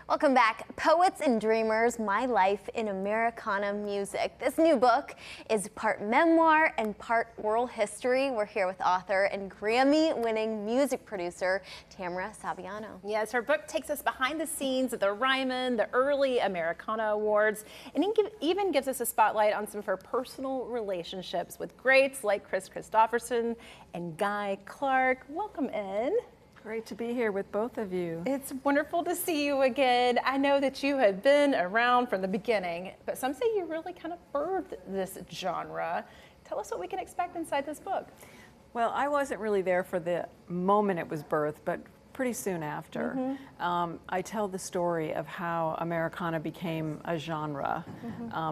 Welcome back. Poets and Dreamers, My Life in Americana Music. This new book is part memoir and part oral history. We're here with author and Grammy-winning music producer, Tamara Saviano. Yes, her book takes us behind the scenes of the Ryman, the early Americana Awards, and even gives us a spotlight on some of her personal relationships with greats like Kristofferson and Guy Clark. Welcome in. Great to be here with both of you. It's wonderful to see you again. I know that you have been around from the beginning, but some say you really kind of birthed this genre. Tell us what we can expect inside this book. Well, I wasn't really there for the moment it was birthed, but pretty soon after. I tell the story of how Americana became a genre.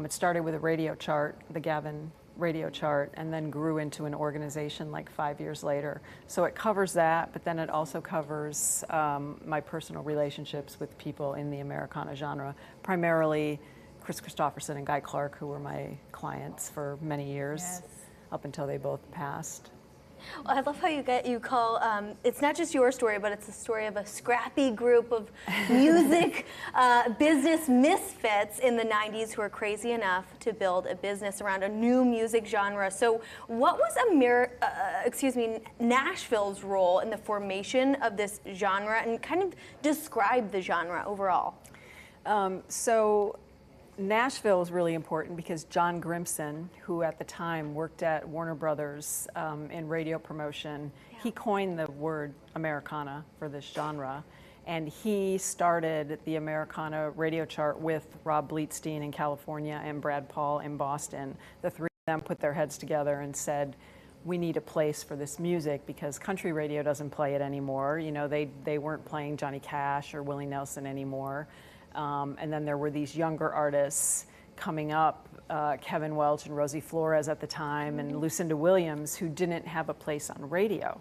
It started with a radio chart, the Gavin radio chart, and then grew into an organization like 5 years later. So it covers that, but then it also covers my personal relationships with people in the Americana genre, primarily Kristofferson and Guy Clark, who were my clients for many years, up until they both passed. Well, I love how you call, it's not just your story, but it's the story of a scrappy group of music business misfits in the 90s who are crazy enough to build a business around a new music genre. So what was Nashville's role in the formation of this genre, and kind of describe the genre overall? So Nashville is really important because John Grimson, who at the time worked at Warner Brothers in radio promotion, he coined the word Americana for this genre. And he started the Americana radio chart with Rob Bleetstein in California and Brad Paul in Boston. The three of them put their heads together and said, we need a place for this music because country radio doesn't play it anymore. You know, they weren't playing Johnny Cash or Willie Nelson anymore. And then there were these younger artists coming up, Kevin Welch and Rosie Flores at the time, and Lucinda Williams, who didn't have a place on radio.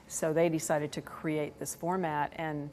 So they decided to create this format, and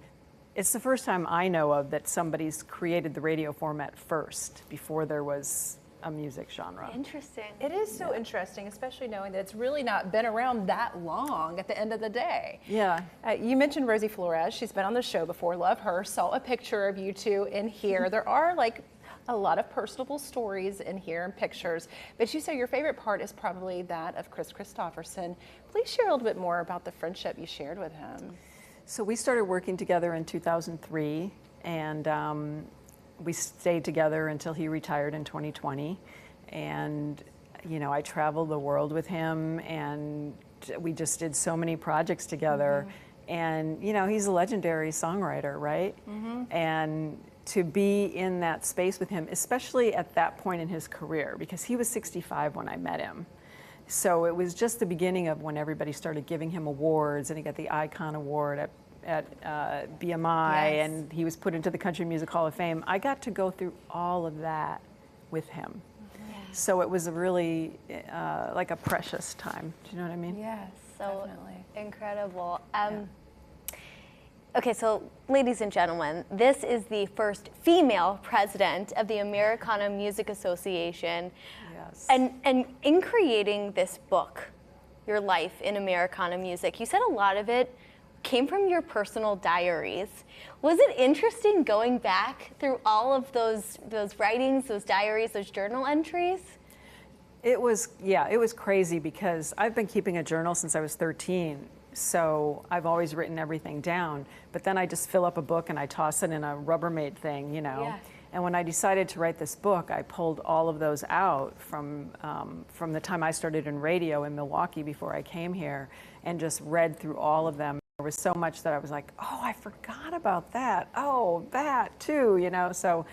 it's the first time I know of that somebody's created the radio format first, before there was a music genre. Interesting. It is so interesting, especially knowing that it's really not been around that long at the end of the day. Yeah. You mentioned Rosie Flores. She's been on the show before. Love her. Saw a picture of you two in here. There are like a lot of personable stories in here and pictures, but you say your favorite part is probably that of Kristofferson. Please share a little bit more about the friendship you shared with him. So we started working together in 2003, and we stayed together until he retired in 2020. And, you know, I traveled the world with him, and we just did so many projects together. And, you know, he's a legendary songwriter, right? And to be in that space with him, especially at that point in his career, because he was 65 when I met him. So it was just the beginning of when everybody started giving him awards, and he got the Icon Award at BMI, and he was put into the Country Music Hall of Fame. I got to go through all of that with him. So it was a really like a precious time. Do you know what I mean? Yes, So definitely. incredible. Okay, so ladies and gentlemen, this is the first female president of the Americana Music Association. Yes. And in creating this book, Your Life in Americana Music, you said a lot of it came from your personal diaries. Was it interesting going back through all of those writings, those diaries, those journal entries? It was, yeah, it was crazy because I've been keeping a journal since I was 13. So I've always written everything down, but then I just fill up a book and I toss it in a Rubbermaid thing, you know. And when I decided to write this book, I pulled all of those out from the time I started in radio in Milwaukee before I came here, and just read through all of them. There was so much that I was like, oh, I forgot about that. Oh, that too, you know. So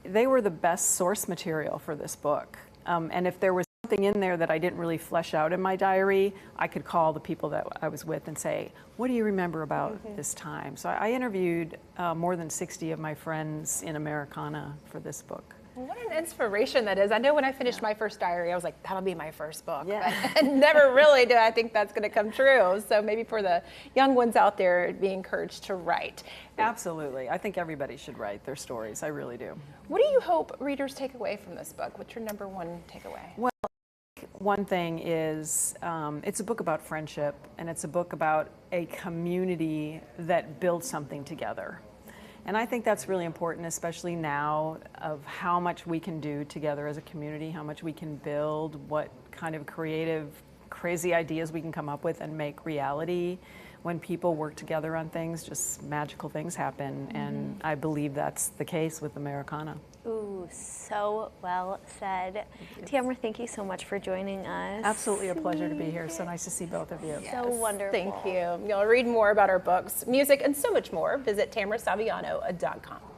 they were the best source material for this book. And if there was something in there that I didn't really flesh out in my diary, I could call the people that I was with and say, what do you remember about this time? So I interviewed more than 60 of my friends in Americana for this book. What an inspiration that is. I know when I finished my first diary, I was like, that'll be my first book. Yeah. But never really did I think that's going to come true. So maybe for the young ones out there, be encouraged to write. Absolutely. I think everybody should write their stories. I really do. What do you hope readers take away from this book? What's your number one takeaway? Well, one thing is, it's a book about friendship, and it's a book about a community that builds something together. And I think that's really important, especially now, of how much we can do together as a community, how much we can build, what kind of creative, crazy ideas we can come up with and make reality. When people work together on things, just magical things happen. And I believe that's the case with Americana. Ooh, so well said. Tamara, thank you so much for joining us. Absolutely a pleasure to be here. So nice to see both of you. So wonderful. Thank you. You'll read more about our books, music, and so much more. Visit tamarasaviano.com.